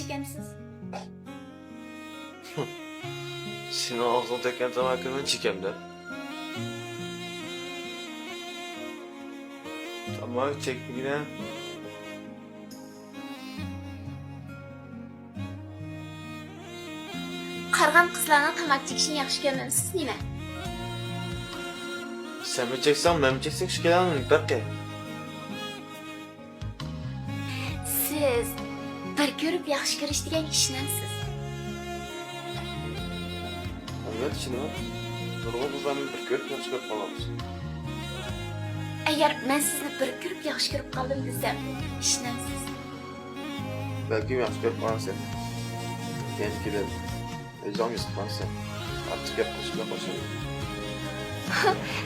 ekansiz. Senin ağzına teken tamakını çekemde. Tamak çekmeyine. Qarg'an qizlarning tamak chekishini yaxshi ko'rmaysiz nima? Sen mi çeksen, ben mi çeksek şu kelamını belki. Siz bir ko'rib yaxshi ko'rish degan kishinamsiz. Evet şimdi bak. Nurgul kızlarının bir görüp yaş görüp kalamız. Agar men sizni bir ko'rib yaxshi ko'rib qoldim desam, ishinamsiz. Belki yaş görüp kalamız sen. Yani gidelim. Heyecan sıkman sen. Artık yaklaşıkla başarılı.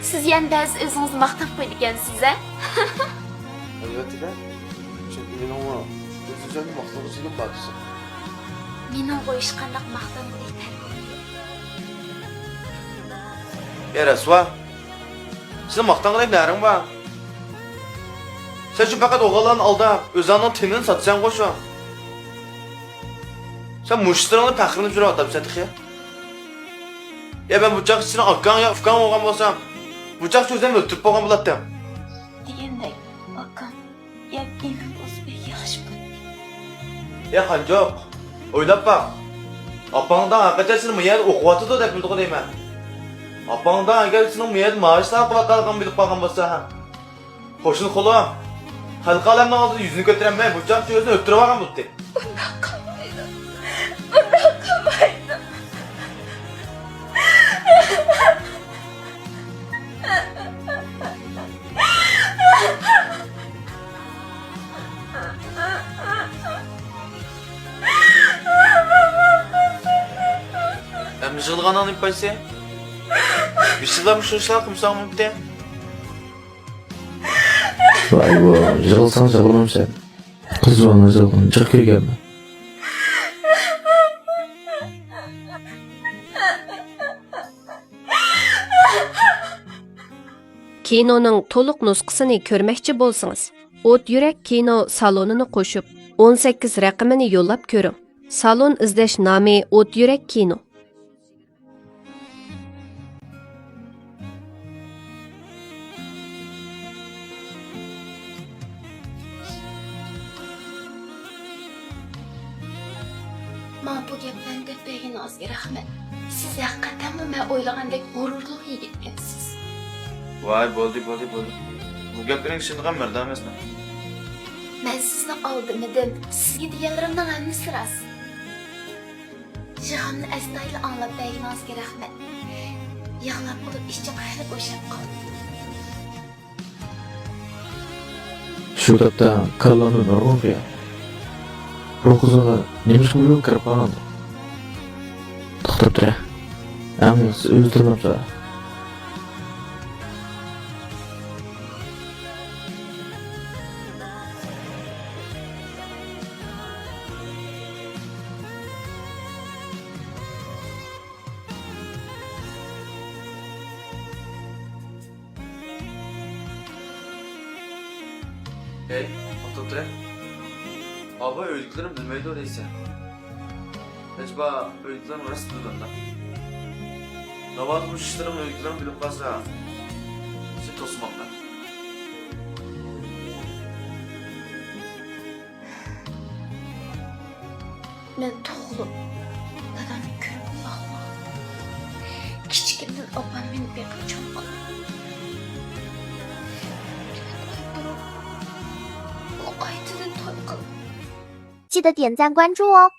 Siz yana ba'zi o'zingizni maqtab qo'ydi ekansiz a? Evet de. Çünkü ben ona özücen maksadısıyla bakıyorsun. Mening qo'yish qandoq maqtanlik Resva. Sizin maktan kadar nerin var? Sen şu fakat oğlanın alda özanın tenini satsan koşu. Sen muşturanı pəxrini cürə atab sətik ya. Ya ben bıçaq içine akkan ya ufkan olğan bolsam, bıçaq sözden ötürüp bolğan bulatdım. degandek, akam, ya emin bo'lsa yaxshi bo'ladi. Ya Hancok, oylap bak. Apağından hakikaten senin mıyad okuvatı da dep bildiği deymen. Apağından eğer senin mıyad maaşlar kulak kalkan bilip bakın bolsa ha. Hoşun kolu. Halka alemden aldı yüzünü götürenme, bıçaq sözden ötürüp bakın buldu. Undoq qilmaydi. Undoq qilmaydi. Hem jılğanan ipaysa. Bir şeyler mi şu işler kumsam mı bitti? Vay bu, jығылсаң жығылам sen. Қыз бана жығылған, жық келгенmi? Kinoning to'liq nusxasini ko'rmoqchi bo'lsangiz, O't yurak kino salonini qo'shib 18 raqamini yo'llab ko'ring. Salon izlash nomi O't yurak kino. Mana bu gaplarni deb berganingizga rahmat. Siz haqiqatdanmi men o'ylagandek g'ururli yigit ekansiz. Vay bo'ldi. Bu gapning şimdi ham merdam emasman. Men sizni oldimidim. Sizga deganlarimning hammasi rost. Jahonni astoydil anglab berganingizga rahmat. Yig'lab bo'lib ishchi qilib o'shab qoldim. Shu topda kallani nurg'un qo'ya. Bu qizga nima qilib kirib qoldi? To'xtab tur. Ammo o'zdirmabsa. Hey, otur. Abi öldüklerim bilmeydi öyleyse. Acaba öldüklerim nasıl bilmem lan? Nabat bu işlerim öldüklerim bilip kalsa. Sen tosmak lan. Men tug'ilib, dadamni ko'rib boqmadim. Kichikimdan opam meni beqachon qildi. O qaytadan to'y qildi. 记得点赞关注哦。